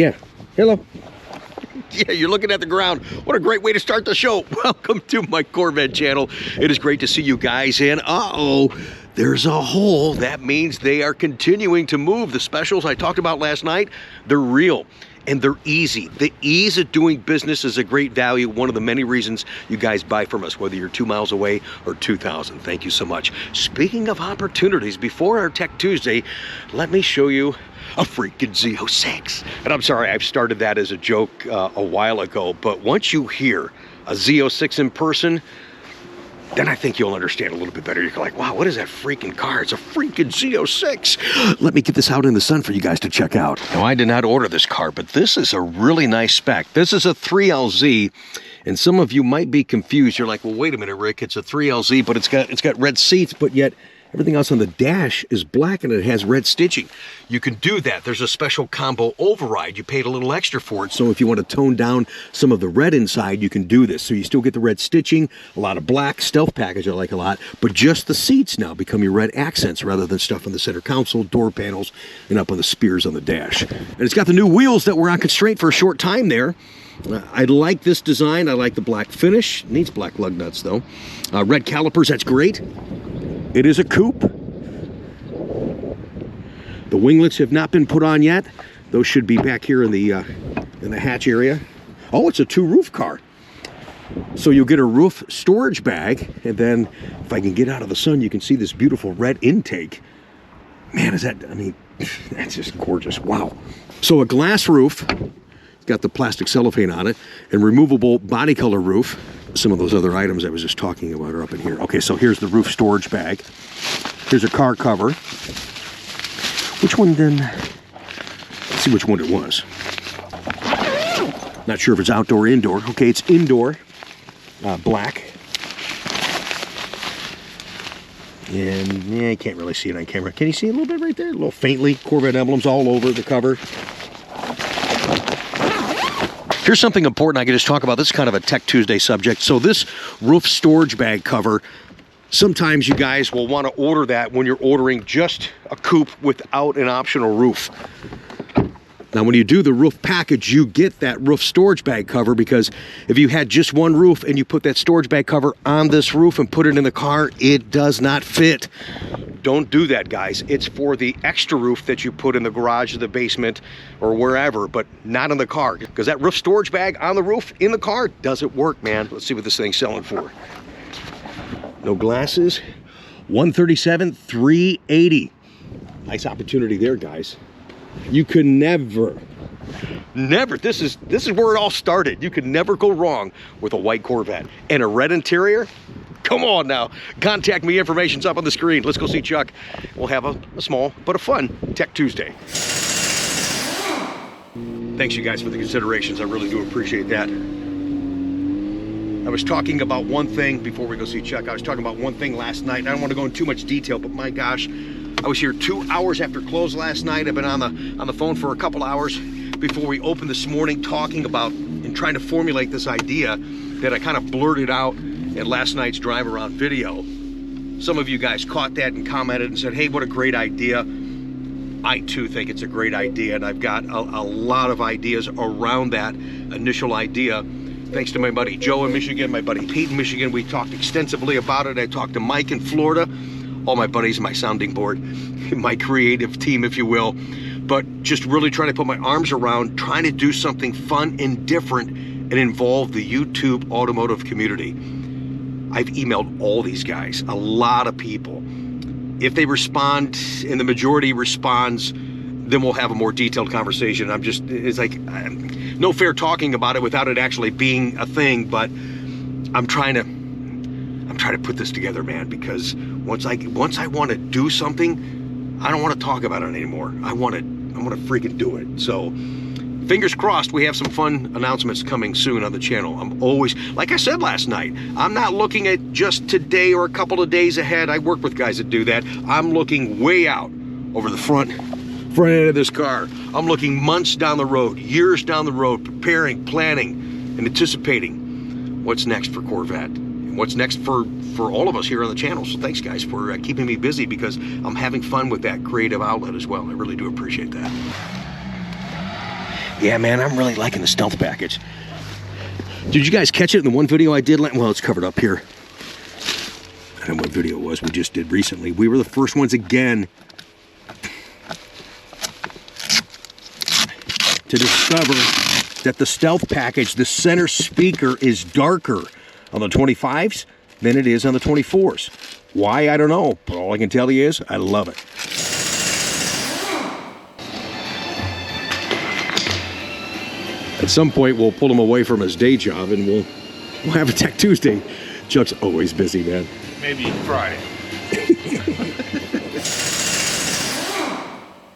Yeah. Hello. Yeah, you're looking at the ground. What a great way to start the show. Welcome to my Corvette channel. It is great to see you guys in. Uh-oh, there's a hole. That means they are continuing to move. The specials I talked about last night, they're real. And they're easy. The ease of doing business is a great value. One of the many reasons you guys buy from us, whether you're 2 miles away or 2,000. Thank you so much. Speaking of opportunities, before our Tech Tuesday, let me show you a freaking Z06. And I'm sorry, I've started that as a joke a while ago, but once you hear a Z06 in person, then I think you'll understand a little bit better. You're like, wow, what is that freaking car? It's a freaking Z06. Let me get this out in the sun for you guys to check out. Now, I did not order this car, but this is a really nice spec. This is a 3LZ, and some of you might be confused. You're like, well, wait a minute, Rick, it's a 3LZ, but it's got red seats, but yet everything else on the dash is black and it has red stitching. You can do that. There's a special combo override. You paid a little extra for it. So if you want to tone down some of the red inside, you can do this. So you still get the red stitching, a lot of black, stealth package I like a lot, but just the seats now become your red accents rather than stuff on the center console, door panels, and up on the spears on the dash. And it's got the new wheels that were on constraint for a short time there. I like this design. I like the black finish. It needs black lug nuts though. Red calipers, that's great. It is a coupe. The winglets have not been put on yet. Those should be back here in the hatch area. Oh, it's a 2-roof car. So you'll get a roof storage bag, and then if I can get out of the sun, you can see this beautiful red intake. Man, is that, I mean, that's just gorgeous. Wow. So a glass roof. It's got the plastic cellophane on it, and removable body color roof. Some of those other items I was just talking about are up in here. Okay, so here's the roof storage bag. Here's a car cover. Which one then? Let's see which one it was. Not sure if it's outdoor or indoor. Okay, it's indoor. Black. And yeah, I can't really see it on camera. Can you see it a little bit right there? A little faintly. Corvette emblems all over the cover. Here's something important I can just talk about. This is kind of a Tech Tuesday subject. So this roof storage bag cover, sometimes you guys will want to order that when you're ordering just a coupe without an optional roof. Now, when you do the roof package, you get that roof storage bag cover, because if you had just one roof and you put that storage bag cover on this roof and put it in the car, it does not fit. Don't do that, guys. It's for the extra roof that you put in the garage or the basement or wherever, but not in the car, because that roof storage bag on the roof in the car doesn't work, man. Let's see what this thing's selling for. No glasses. $137,380. Nice opportunity there, guys. You can never, this is where it all started. You can never go wrong with a white Corvette and a red interior. Come on now, contact me, information's up on the screen. Let's go see Chuck. We'll have a small but a fun Tech Tuesday. Thanks you guys for the considerations. I really do appreciate that. I was talking about one thing before we go see Chuck. I was talking about one thing last night. I don't want to go into too much detail, but my gosh, I was here 2 hours after close last night. I've been on the phone for a couple hours before we opened this morning, talking about and trying to formulate this idea that I kind of blurted out in last night's drive around video. Some of you guys caught that and commented and said, hey, what a great idea. I too think it's a great idea, and I've got a lot of ideas around that initial idea. Thanks to my buddy Joe in Michigan, my buddy Pete in Michigan. We talked extensively about it. I talked to Mike in Florida, all my buddies, my sounding board, my creative team, if you will. But just really trying to put my arms around, trying to do something fun and different and involve the YouTube automotive community. I've emailed all these guys, a lot of people. If they respond and the majority responds, then we'll have a more detailed conversation. It's like, no fair talking about it without it actually being a thing, but I'm trying to put this together, man, because once I want to do something, I don't want to talk about it anymore. I want to freaking do it. So fingers crossed, we have some fun announcements coming soon on the channel. I'm always, like I said last night, I'm not looking at just today or a couple of days ahead. I work with guys that do that. I'm looking way out over the front end of this car. I'm looking months down the road, years down the road, preparing, planning, and anticipating what's next for Corvette and what's next for all of us here on the channel. So thanks guys for keeping me busy, because I'm having fun with that creative outlet as well. I really do appreciate that. Yeah, man, I'm really liking the stealth package. Did you guys catch it in the one video I did? Well, it's covered up here. I don't know what video it was we just did recently. We were the first ones again to discover that the stealth package, the center speaker, is darker on the 25s than it is on the 24s. Why, I don't know, but all I can tell you is I love it. At some point, we'll pull him away from his day job and we'll have a Tech Tuesday. Chuck's always busy, man. Maybe Friday.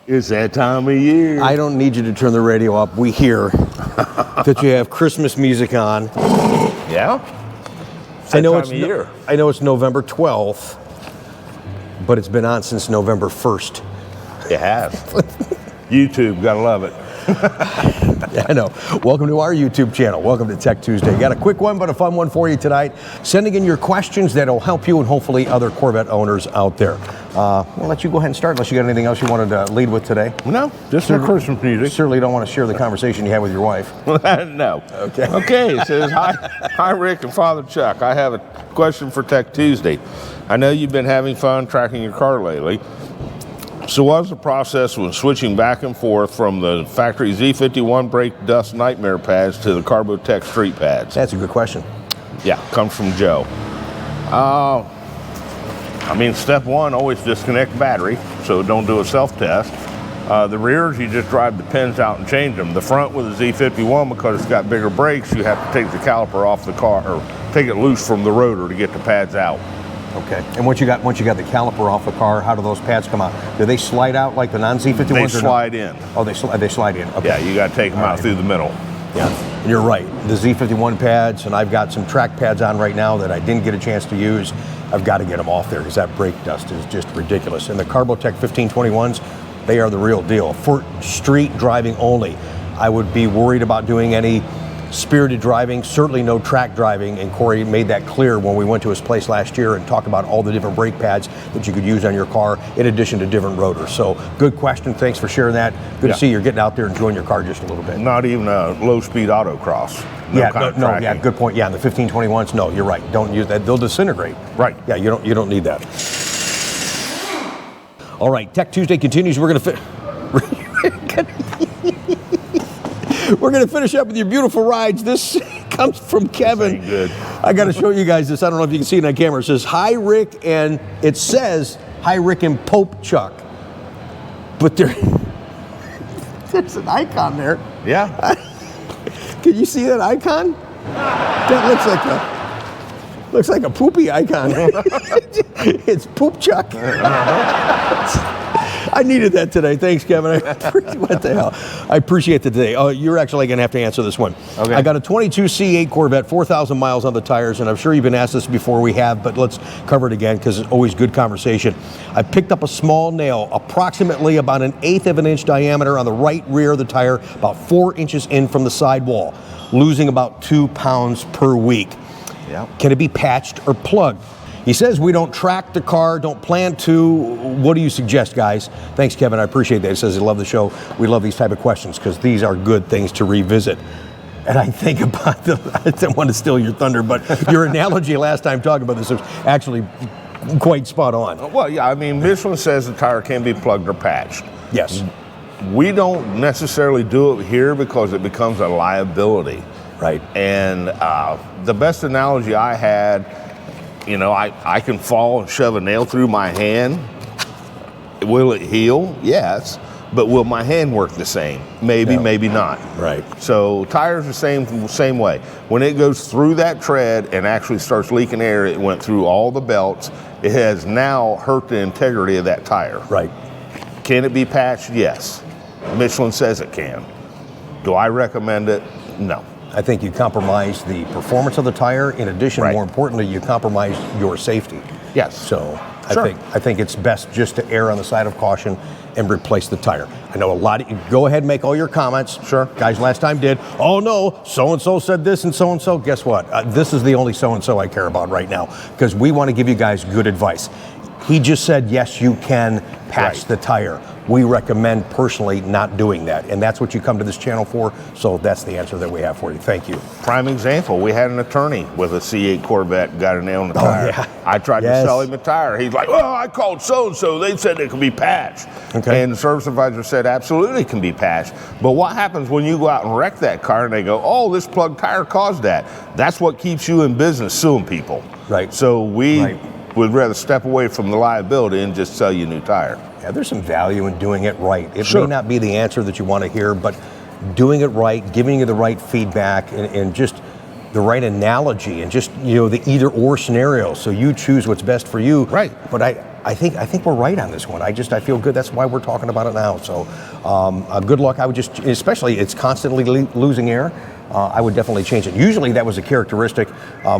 It's that time of year. I don't need you to turn the radio up. We hear that you have Christmas music on. Yeah? I know it's November 12th, but it's been on since November 1st. It has. YouTube, gotta love it. I know. Welcome to our YouTube channel. Welcome to Tech Tuesday. Got a quick one, but a fun one for you tonight. Sending in your questions that'll help you and hopefully other Corvette owners out there. We'll let you go ahead and start unless you got anything else you wanted to lead with today. No, just some Christmas music. Certainly don't want to share the conversation you had with your wife. No. Okay. Okay, it says, hi Rick and Father Chuck. I have a question for Tech Tuesday. I know you've been having fun tracking your car lately. So what was the process when switching back and forth from the factory Z51 brake dust nightmare pads to the Carbotech street pads? That's a good question. Yeah, comes from Joe. I mean, step one, always disconnect battery, so don't do a self-test. The rears, you just drive the pins out and change them. The front with the Z51, because it's got bigger brakes, you have to take the caliper off the car, or take it loose from the rotor to get the pads out. Okay. And once you got the caliper off the car, how do those pads come out? Do they slide out like the non-Z51s? They slide in. Oh, they slide in. Okay. Yeah, you got to take them out through the middle. Yeah, and you're right. The Z51 pads, and I've got some track pads on right now that I didn't get a chance to use. I've got to get them off there because that brake dust is just ridiculous. And the Carbotech 1521s, they are the real deal. For street driving only, I would be worried about doing any spirited driving, certainly no track driving, and Corey made that clear when we went to his place last year and talked about all the different brake pads that you could use on your car in addition to different rotors. So good question, thanks for sharing that. Good to see you're getting out there and enjoying your car just a little bit. Not even a low-speed autocross. Yeah, good point. Yeah, and the 1521s, no, you're right. Don't use that, they'll disintegrate. Right. Yeah, you don't need that. All right, Tech Tuesday continues. We're going to finish up with your beautiful rides. This comes from Kevin. Good. I got to show you guys this. I don't know if you can see it on camera. It says, "Hi, Rick," and it says, "Hi, Rick and Pope Chuck." But there's an icon there. Yeah. Can you see that icon? That looks like a poopy icon. It's Poop Chuck. I needed that today. Thanks, Kevin. What the hell? I appreciate that today. Oh, you're actually going to have to answer this one. Okay. I got a 22 C8 Corvette, 4,000 miles on the tires, and I'm sure you've been asked this before. We have, but let's cover it again because it's always good conversation. I picked up a small nail, approximately about 1/8 of an inch diameter on the right rear of the tire, about 4 inches in from the sidewall, losing about 2 pounds per week. Yeah. Can it be patched or plugged? He says we don't track the car, don't plan to. What do you suggest, guys? Thanks, Kevin. I appreciate that. He says he loves the show. We love these type of questions because these are good things to revisit. And I think about I don't want to steal your thunder, but your analogy last time talking about this was actually quite spot on. Well, yeah, I mean, Michelin says the tire can be plugged or patched. Yes. We don't necessarily do it here because it becomes a liability. Right. And the best analogy I had, you know, I can fall and shove a nail through my hand. Will it heal? Yes. But will my hand work the same? Maybe, maybe not. Right. So tires the same way. When it goes through that tread and actually starts leaking air, it went through all the belts. It has now hurt the integrity of that tire. Right. Can it be patched? Yes. Michelin says it can. Do I recommend it? No. I think you compromise the performance of the tire. In addition, more importantly, you compromise your safety. Yes. So I think it's best just to err on the side of caution and replace the tire. I know a lot of you, go ahead and make all your comments. Sure. Guys last time did, oh no, so-and-so said this and so-and-so. Guess what? This is the only so-and-so I care about right now because we want to give you guys good advice. He just said, yes, you can patch Right. the tire. We recommend personally not doing that. And that's what you come to this channel for. So that's the answer that we have for you. Thank you. Prime example, we had an attorney with a C8 Corvette, got a nail in the tire. yeah. I tried to sell him a tire. He's like, well, I called so-and-so. They said it could be patched. Okay. And the service advisor said, absolutely it can be patched. But what happens when you go out and wreck that car and they go, oh, this plug tire caused that? That's what keeps you in business, suing people. Right. So we Right. would rather step away from the liability and just sell you a new tire. Yeah, there's some value in doing it right. It Sure. may not be the answer that you want to hear, but doing it right, giving you the right feedback, and just the right analogy, and just, you know, the either or scenario. So you choose what's best for you. Right. But I think we're right on this one. I feel good. That's why we're talking about it now. So good luck. I would just, especially it's constantly losing air. I would definitely change it. Usually that was a characteristic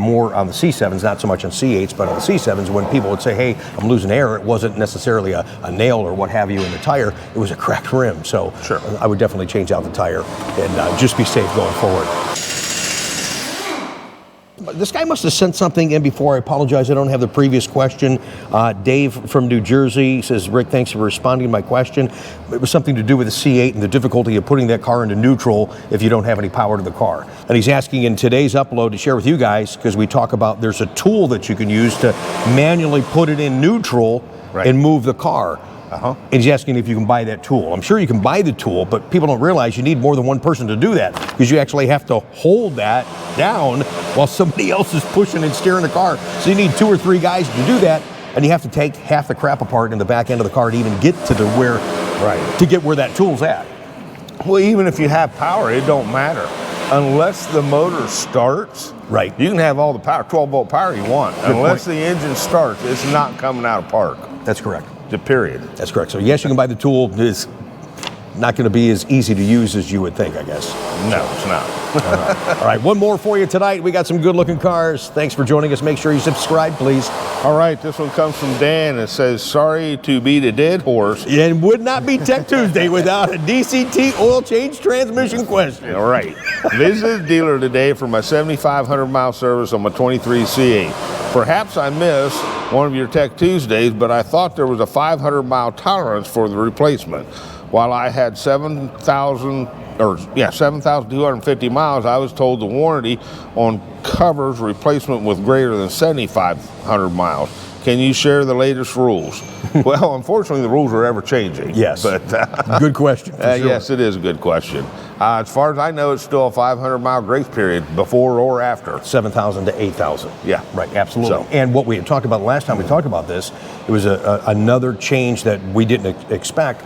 more on the C7s, not so much on C8s, but on the C7s when people would say, hey, I'm losing air, it wasn't necessarily a nail or what have you in the tire, it was a cracked rim. So Sure. I would definitely change out the tire and just be safe going forward. This guy must have sent something in before. I apologize, I don't have the previous question. Dave from New Jersey says, Rick, thanks for responding to my question. It was something to do with the C8 and the difficulty of putting that car into neutral if you don't have any power to the car. And he's asking in today's upload to share with you guys, because we talk about there's a tool that you can use to manually put it in neutral Right. and move the car. And he's asking if you can buy that tool. I'm sure you can buy the tool, but people don't realize you need more than one person to do that, because you actually have to hold that down while somebody else is pushing and steering the car. So you need 2 or 3 guys to do that, and you have to take half the crap apart in the back end of the car to even get to where that tool's at. Well, even if you have power, it don't matter. Unless the motor starts, Right. you can have all the power, 12-volt power you want. Unless the engine starts, it's not coming out of park. That's correct. The period. That's correct. So yes, you can buy the tool. It's not going to be as easy to use as you would think, I guess. No, it's not. All right, one more for you tonight. We got some good-looking cars. Thanks for joining us. Make sure you subscribe, please. All right, this one comes from Dan. It says, sorry to beat a dead horse. It would not be Tech Tuesday without a DCT oil change transmission question. All right. Visited the dealer today for my 7,500 mile service on my 23 C8. Perhaps I missed one of your Tech Tuesdays, but I thought there was a 500 mile tolerance for the replacement. While I had 7,250 miles, I was told the warranty on covers replacement with greater than 7,500 miles. Can you share the latest rules? Well, unfortunately, the rules are ever changing. Yes. But Good question. For sure. yes, it is a good question. As far as I know, it's still a 500 mile grace period before or after. 7,000 to 8,000. Yeah. Right, absolutely. So- And what we had talked about last time we talked about this, it was another change that we didn't expect.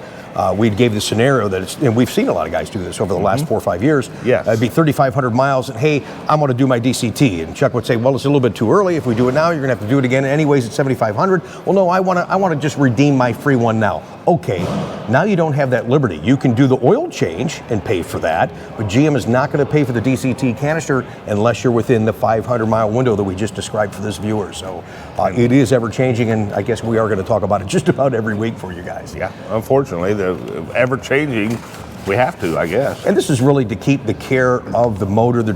We gave the scenario that and we've seen a lot of guys do this over the last 4 or 5 years. Yes. It'd be 3,500 miles, and hey, I want to do my DCT. And Chuck would say, well, it's a little bit too early. If we do it now, you're going to have to do it again. Anyways, it's 7,500. Well, no, I want to just redeem my free one now. Okay, now you don't have that liberty. You can do the oil change and pay for that, but GM is not going to pay for the DCT canister unless you're within the 500 mile window that we just described for this viewer. So it is ever changing, and I guess we are going to talk about it just about every week for you guys. Yeah, unfortunately, the ever changing, we have to, I guess. And this is really to keep the care of the motor, the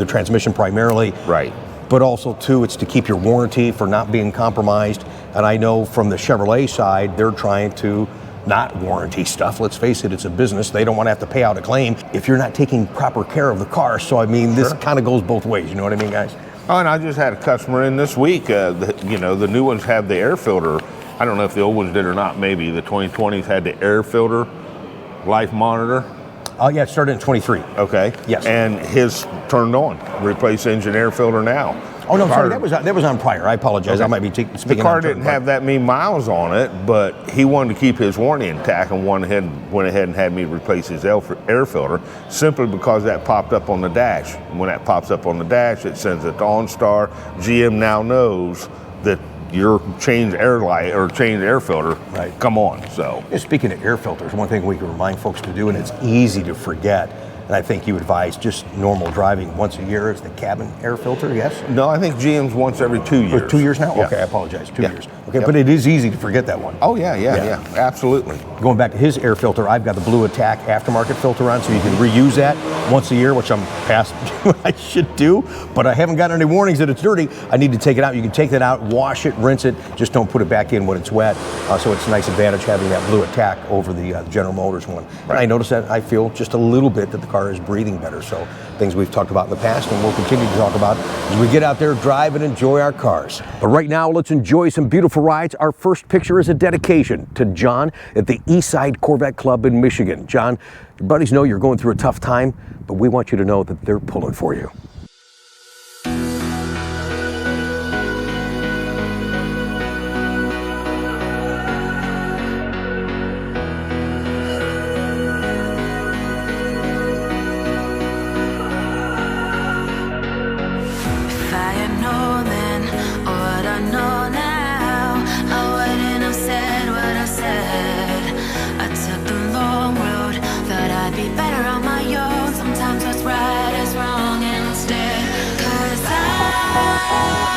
transmission primarily. Right. But also, too, it's to keep your warranty for not being compromised. And I know from the Chevrolet side, they're trying to not warranty stuff. Let's face it, it's a business. They don't want to have to pay out a claim if you're not taking proper care of the car. So, I mean, this kind of goes both ways. You know what I mean, guys? Oh, and I just had a customer in this week. The new ones have the air filter. I don't know if the old ones did or not. Maybe the 2020s had the air filter life monitor. Oh, yeah, it started in 23. Okay. Yes. And his turned on. Replace engine air filter now. Oh, no, sorry, that was on prior. I apologize. Okay. I might be speaking The car on turn, didn't have that many miles on it, but he wanted to keep his warranty intact and went ahead and had me replace his air filter simply because that popped up on the dash. And when that pops up on the dash, it sends it to OnStar. GM now knows that your changed air light or changed air filter come on. So Yeah, speaking of air filters, one thing we can remind folks to do, and it's easy to forget, and I think you advise just normal driving once a year, is the cabin air filter, yes? no, I think GM's once every 2 years. Or 2 years now? Yeah. Okay, I apologize, 2 Yeah. years. Okay, Yep. but it is easy to forget that one. Oh, yeah, absolutely. Going back to his air filter, I've got the Blue Attack aftermarket filter on, so you can reuse that once a year, which I'm past what I should do, but I haven't got any warnings that it's dirty. I need to take it out. You can take that out, wash it, rinse it, just don't put it back in when it's wet. So it's a nice advantage having that Blue Attack over the General Motors one. And I notice that I feel just a little bit that the car is breathing better. So things we've talked about in the past and we'll continue to talk about as we get out there, drive and enjoy our cars. But right now, let's enjoy some beautiful rides. Our first picture is a dedication to John at the Eastside Corvette Club in Michigan. John, your buddies know you're going through a tough time, but we want you to know that they're pulling for you.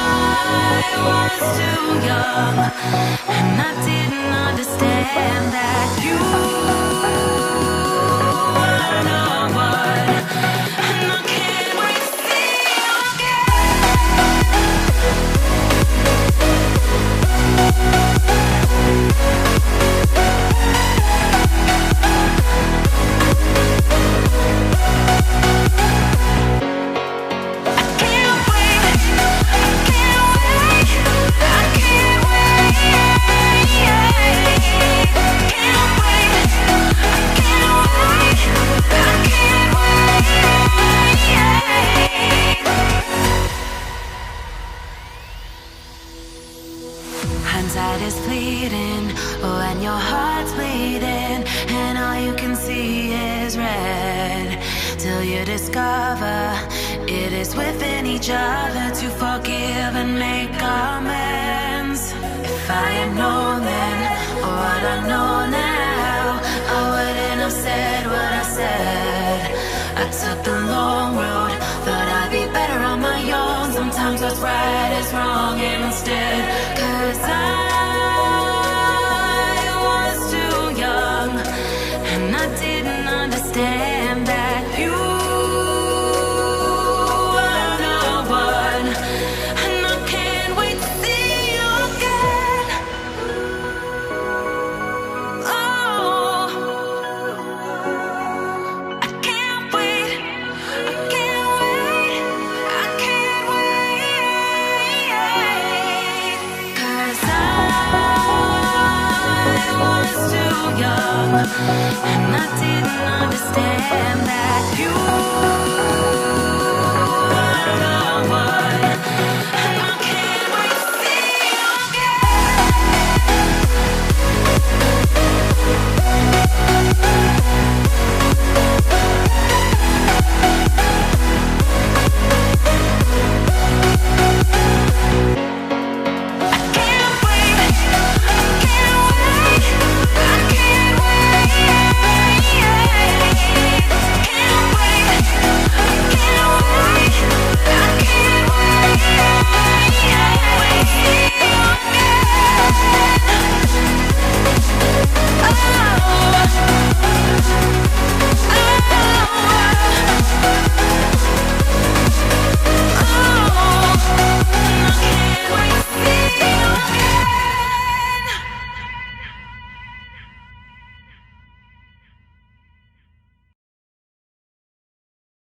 I was too young, and I didn't understand that you are the one, and I can't wait to see you hindsight is fleeting, oh, and your heart's bleeding, and all you can see is red, till you discover it is within each other to forgive and make amends. If I had known then, or what I know now, I wouldn't have said what I said. I took the long road, thought I'd be better on my own. Sometimes what's right is wrong instead.